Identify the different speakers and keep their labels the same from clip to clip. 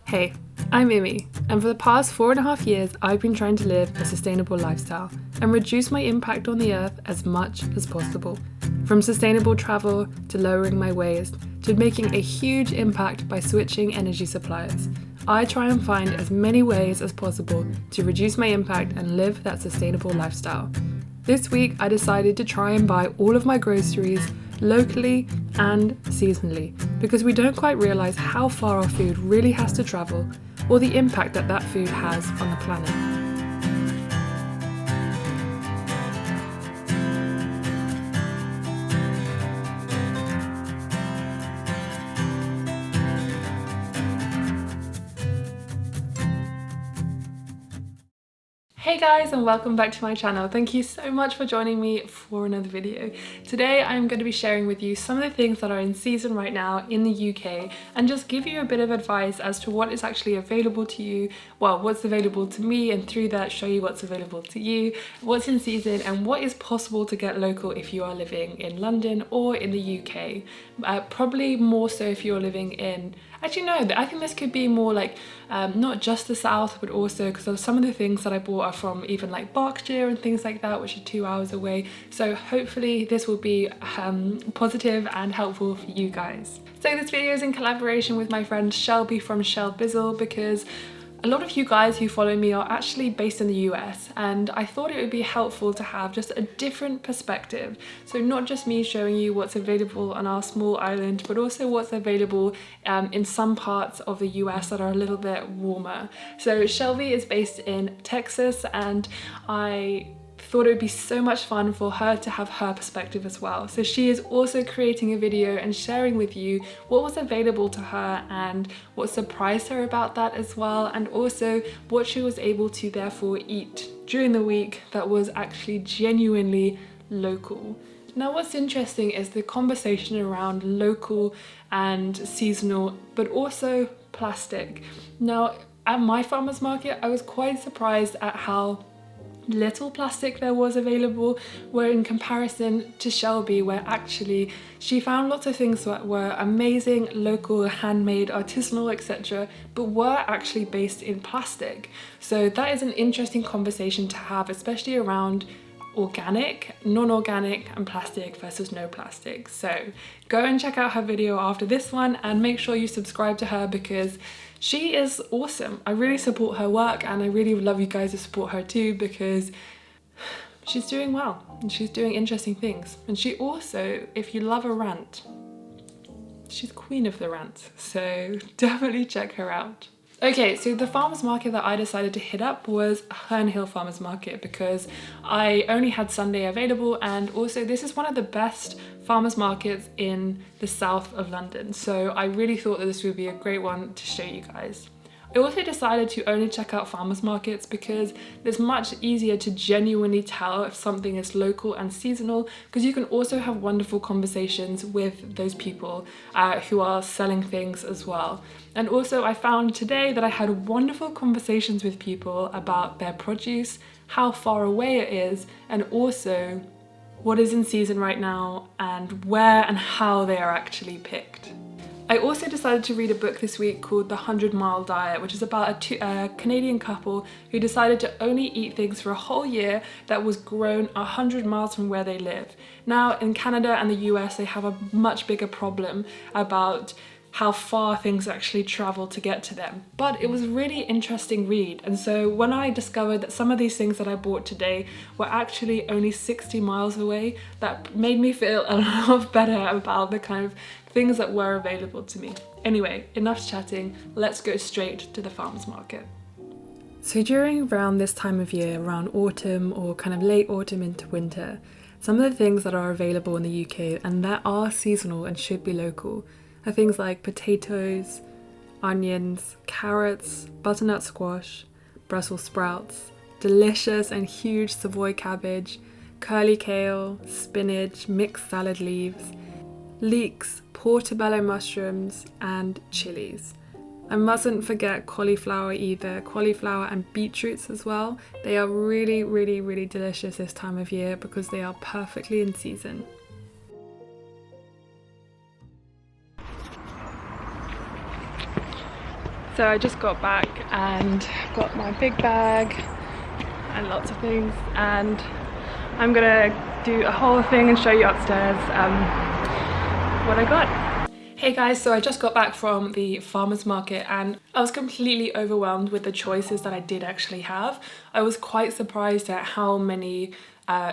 Speaker 1: Hey, I'm Immy, and for the past 4.5 years I've been trying to live a sustainable lifestyle and reduce my impact on the earth as much as possible. From sustainable travel to lowering my waste to making a huge impact by switching energy suppliers, I try and find as many ways as possible to reduce my impact and live that sustainable lifestyle. This week I decided to try and buy all of my groceries locally and seasonally, because we don't quite realise how far our food really has to travel or the impact that that food has on the planet. Hey guys, and welcome back to my channel. Thank you so much for joining me for another video. Today I'm going to be sharing with you some of the things that are in season right now in the UK and just give you a bit of advice as to what is actually available to you, well, what's available to me, and through that show you what's available to you, what's in season, and what is possible to get local if you are living in London or in the UK. Probably more so if you're living in, actually no, I think this could be more like not just the south, but also because some of the things that I bought are from even like Berkshire and things like that, which are 2 hours away. So hopefully this will be positive and helpful for you guys. So this video is in collaboration with my friend Shelby from Bizzle, because a lot of you guys who follow me are actually based in the US, and I thought it would be helpful to have just a different perspective. So not just me showing you what's available on our small island, but also what's available in some parts of the US that are a little bit warmer. So Shelby is based in Texas, and I thought it would be so much fun for her to have her perspective as well. So she is also creating a video and sharing with you what was available to her and what surprised her about that as well, and also what she was able to therefore eat during the week that was actually genuinely local. Now what's interesting is the conversation around local and seasonal, but also plastic. Now at my farmer's market I was quite surprised at how little plastic there was available, where in comparison to Shelby, where actually she found lots of things that were amazing, local, handmade, artisanal, etc., but were actually based in plastic. So that is an interesting conversation to have, especially around organic, non-organic, and plastic versus no plastic. So go and check out her video after this one and make sure you subscribe to her, because she is awesome. I really support her work, and I really would love you guys to support her too, because she's doing well and she's doing interesting things. And she also, if you love a rant, she's queen of the rant, so definitely check her out. Okay, so the farmers market that I decided to hit up was Herne Hill Farmers Market, because I only had Sunday available, and also this is one of the best farmers markets in the south of London, so I really thought that this would be a great one to show you guys. I also decided to only check out farmers markets because it's much easier to genuinely tell if something is local and seasonal, because you can also have wonderful conversations with those people who are selling things as well. And also I found today that I had wonderful conversations with people about their produce, how far away it is, and also what is in season right now and where and how they are actually picked. I also decided to read a book this week called The 100 Mile Diet, which is about a Canadian couple who decided to only eat things for a whole year that was grown 100 miles from where they live. Now in Canada and the US they have a much bigger problem about how far things actually travel to get to them. But it was a really interesting read, and so when I discovered that some of these things that I bought today were actually only 60 miles away, that made me feel a lot better about the kind of things that were available to me. Anyway, enough chatting, let's go straight to the farmers market. So during around this time of year, around autumn or kind of late autumn into winter, some of the things that are available in the UK and that are seasonal and should be local are things like potatoes, onions, carrots, butternut squash, Brussels sprouts, delicious and huge Savoy cabbage, curly kale, spinach, mixed salad leaves, leeks, portobello mushrooms, and chilies. I mustn't forget cauliflower either, cauliflower and beetroots as well. They are really, really, really delicious this time of year because they are perfectly in season. So I just got back and got my big bag and lots of things, and I'm gonna do a whole thing and show you upstairs what I got. Hey guys, so I just got back from the farmer's market and I was completely overwhelmed with the choices that I did actually have. I was quite surprised at how many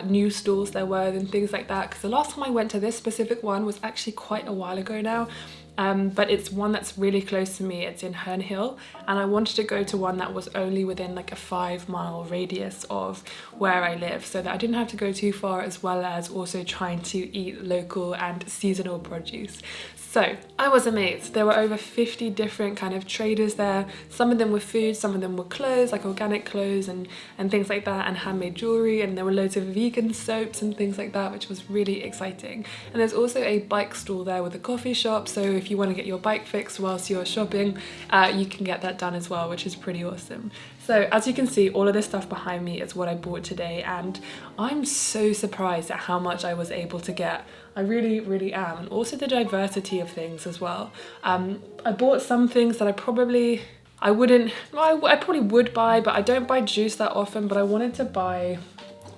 Speaker 1: new stalls there were and things like that, because the last time I went to this specific one was actually quite a while ago now. But it's one that's really close to me. It's in Herne Hill, and I wanted to go to one that was only within like a 5-mile radius of where I live, so that I didn't have to go too far, as well as also trying to eat local and seasonal produce. So I was amazed. There were over 50 different kind of traders there. Some of them were food, some of them were clothes, like organic clothes and things like that, and handmade jewelry, and there were loads of vegan soaps and things like that, which was really exciting. And there's also a bike stall there with a coffee shop, so if you want to get your bike fixed whilst you're shopping, you can get that done as well, which is pretty awesome. So as you can see, all of this stuff behind me is what I bought today, and I'm so surprised at how much I was able to get. I really am, and also the diversity of things as well. I bought some things that I probably would buy, but I don't buy juice that often, but I wanted to buy,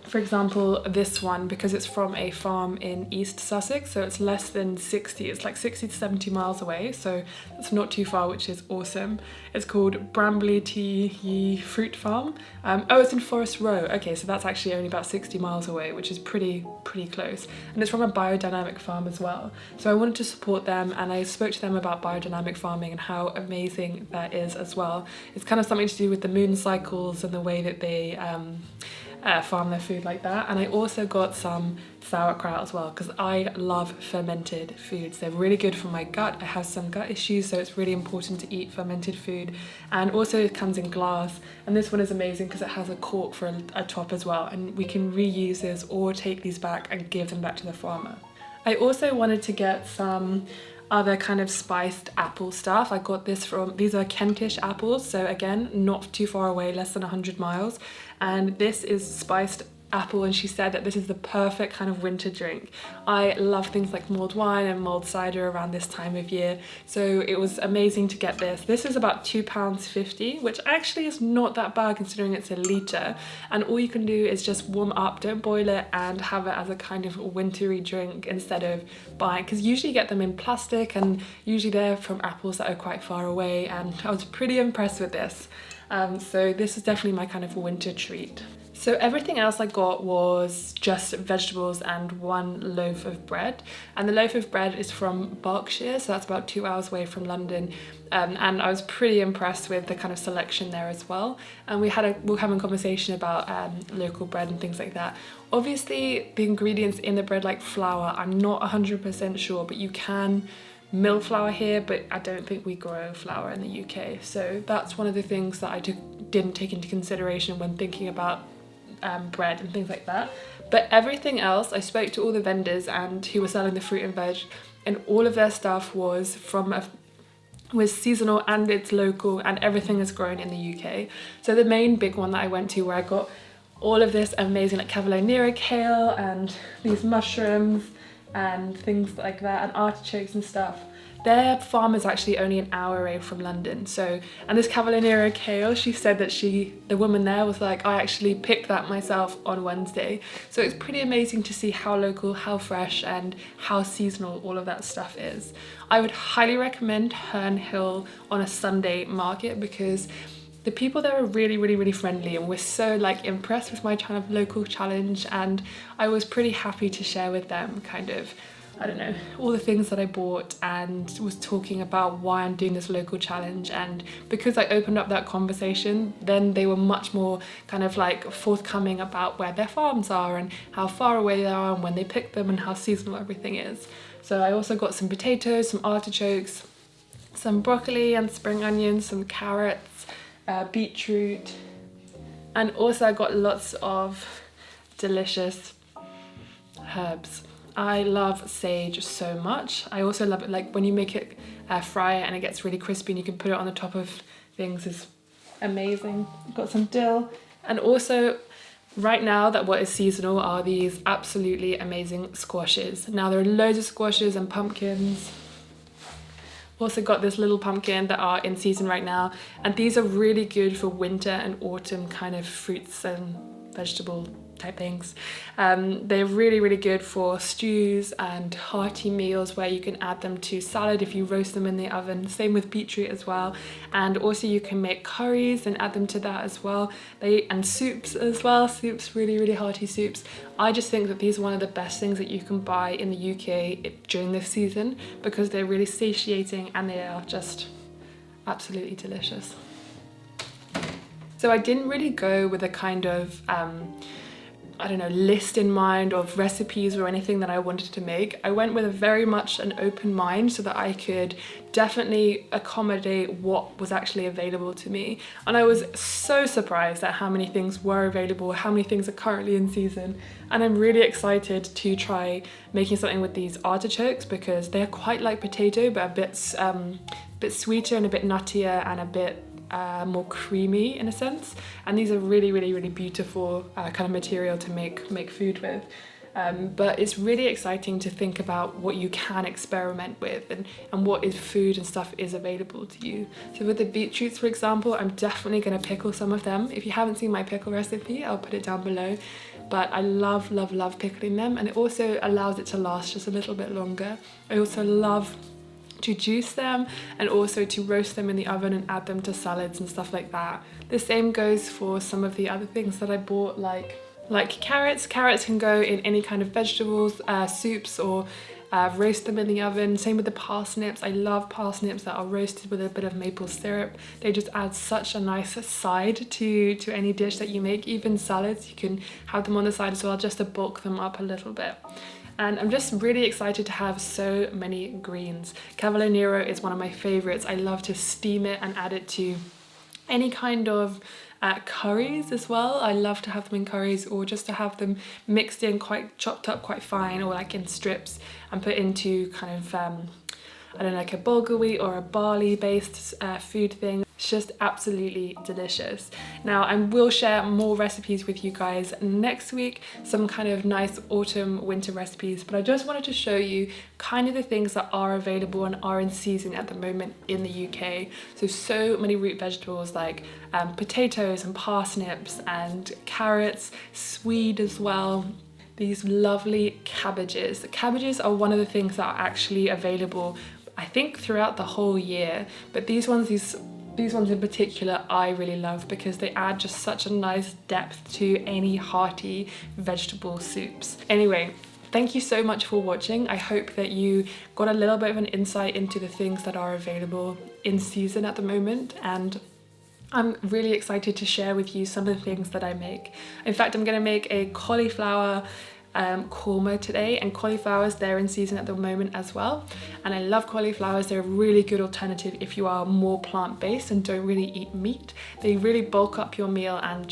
Speaker 1: for example, this one, because it's from a farm in East Sussex, so it's less than 60, it's like 60 to 70 miles away, so it's not too far, which is awesome. It's called Brambley Tea Fruit Farm. Oh, it's in Forest Row. Okay, so that's actually only about 60 miles away, which is pretty close. And it's from a biodynamic farm as well. So I wanted to support them, and I spoke to them about biodynamic farming and how amazing that is as well. It's kind of something to do with the moon cycles and the way that they farm their food like that. And I also got some sauerkraut as well, because I love fermented foods. They're really good for my gut. I have some gut issues, so it's really important to eat fermented food. And also it comes in glass, and this one is amazing because it has a cork for a top as well, and we can reuse this or take these back and give them back to the farmer. I also wanted to get some other kind of spiced apple stuff. I got this from, these are Kentish apples, so again, not too far away, less than 100 miles. And this is spiced apple, and she said that this is the perfect kind of winter drink. I love things like mulled wine and mulled cider around this time of year, so it was amazing to get this. This is about £2.50, which actually is not that bad considering it's a litre, and all you can do is just warm up, don't boil it, and have it as a kind of wintry drink instead of buying, because usually you get them in plastic, and usually they're from apples that are quite far away, and I was pretty impressed with this. So this is definitely my kind of winter treat. So everything else I got was just vegetables and one loaf of bread, and the loaf of bread is from Berkshire, so that's about 2 hours away from London, and I was pretty impressed with the kind of selection there as well. And we're having a conversation about local bread and things like that. Obviously the ingredients in the bread, like flour, I'm not 100% sure, but you can mill flour here, but I don't think we grow flour in the UK, so that's one of the things that I didn't take into consideration when thinking about bread and things like that. But everything else, I spoke to all the vendors and who were selling the fruit and veg, and all of their stuff was seasonal and it's local, and everything is grown in the UK. So the main big one that I went to, where I got all of this amazing like cavallonera kale and these mushrooms and things like that, and artichokes and stuff. Their farm is actually only an hour away from London. So, and this cavallonera kale, she said that the woman there was like, I actually picked that myself on Wednesday. So it's pretty amazing to see how local, how fresh, and how seasonal all of that stuff is. I would highly recommend Herne Hill on a Sunday market, because the people there are really friendly, and we're so like impressed with my kind of local challenge, and I was pretty happy to share with them kind of, I don't know, all the things that I bought, and was talking about why I'm doing this local challenge. And because I opened up that conversation, then they were much more kind of like forthcoming about where their farms are and how far away they are and when they pick them and how seasonal everything is. So I also got some potatoes, some artichokes, some broccoli and spring onions, some carrots, beetroot, and also I got lots of delicious herbs. I love sage so much. I also love it like when you make it fry it and it gets really crispy and you can put it on the top of things, is amazing. Got some dill, and also right now that what is seasonal are these absolutely amazing squashes. Now there are loads of squashes and pumpkins, Also got this little pumpkin that are in season right now, and these are really good for winter and autumn kind of fruits and vegetable type things. They're really good for stews and hearty meals where you can add them to salad if you roast them in the oven. Same with beetroot as well, and also you can make curries and add them to that as well. And soups as well, really hearty soups. I just think that these are one of the best things that you can buy in the UK during this season because they're really satiating and they are just absolutely delicious. So I didn't really go with a kind of I don't know, list in mind of recipes or anything that I wanted to make. I went with a very much an open mind so that I could definitely accommodate what was actually available to me. And I was so surprised at how many things were available, how many things are currently in season. And I'm really excited to try making something with these artichokes because they're quite like potato, but a bit sweeter and a bit nuttier and a bit more creamy in a sense, and these are really beautiful kind of material to make food with. But it's really exciting to think about what you can experiment with and what is food and stuff is available to you. So with the beetroots, for example, I'm definitely going to pickle some of them. If you haven't seen my pickle recipe, I'll put it down below. But I love pickling them, and it also allows it to last just a little bit longer. I also love to juice them and also to roast them in the oven and add them to salads and stuff like that. The same goes for some of the other things that I bought, like carrots. Carrots can go in any kind of vegetables, soups, or roast them in the oven. Same with the parsnips. I love parsnips that are roasted with a bit of maple syrup. They just add such a nice side to any dish that you make. Even salads, you can have them on the side as well just to bulk them up a little bit. And I'm just really excited to have so many greens. Cavolo Nero is one of my favorites. I love to steam it and add it to any kind of curries as well. I love to have them in curries, or just to have them mixed in, quite chopped up quite fine, or like in strips and put into kind of I don't know, like a bulgur wheat or a barley based food thing. It's just absolutely delicious. Now I will share more recipes with you guys next week, some kind of nice autumn winter recipes, but I just wanted to show you kind of the things that are available and are in season at the moment in the UK. So many root vegetables like potatoes and parsnips and carrots, swede as well. These lovely cabbages. The cabbages are one of the things that are actually available, I think, throughout the whole year, but these ones in particular I really love because they add just such a nice depth to any hearty vegetable soups. Anyway, thank you so much for watching. I hope that you got a little bit of an insight into the things that are available in season at the moment, and I'm really excited to share with you some of the things that I make. In fact, I'm going to make a cauliflower korma today, and cauliflowers, they're in season at the moment as well, and I love cauliflowers. They're a really good alternative if you are more plant-based and don't really eat meat. They really bulk up your meal and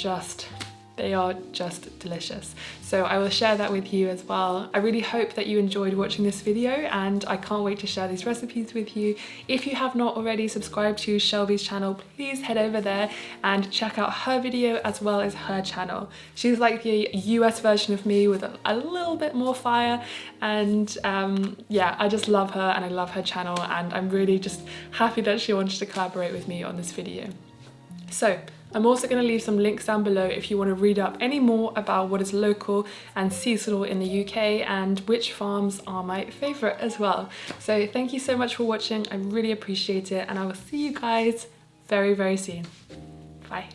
Speaker 1: they are just delicious. So I will share that with you as well. I really hope that you enjoyed watching this video, and I can't wait to share these recipes with you. If you have not already subscribed to Shelby's channel, please head over there and check out her video as well as her channel. She's like the US version of me with a little bit more fire, and yeah, I just love her and I love her channel, and I'm really just happy that she wanted to collaborate with me on this video. So I'm also going to leave some links down below if you want to read up any more about what is local and seasonal in the UK and which farms are my favourite as well. So thank you so much for watching. I really appreciate it, and I will see you guys very soon. Bye.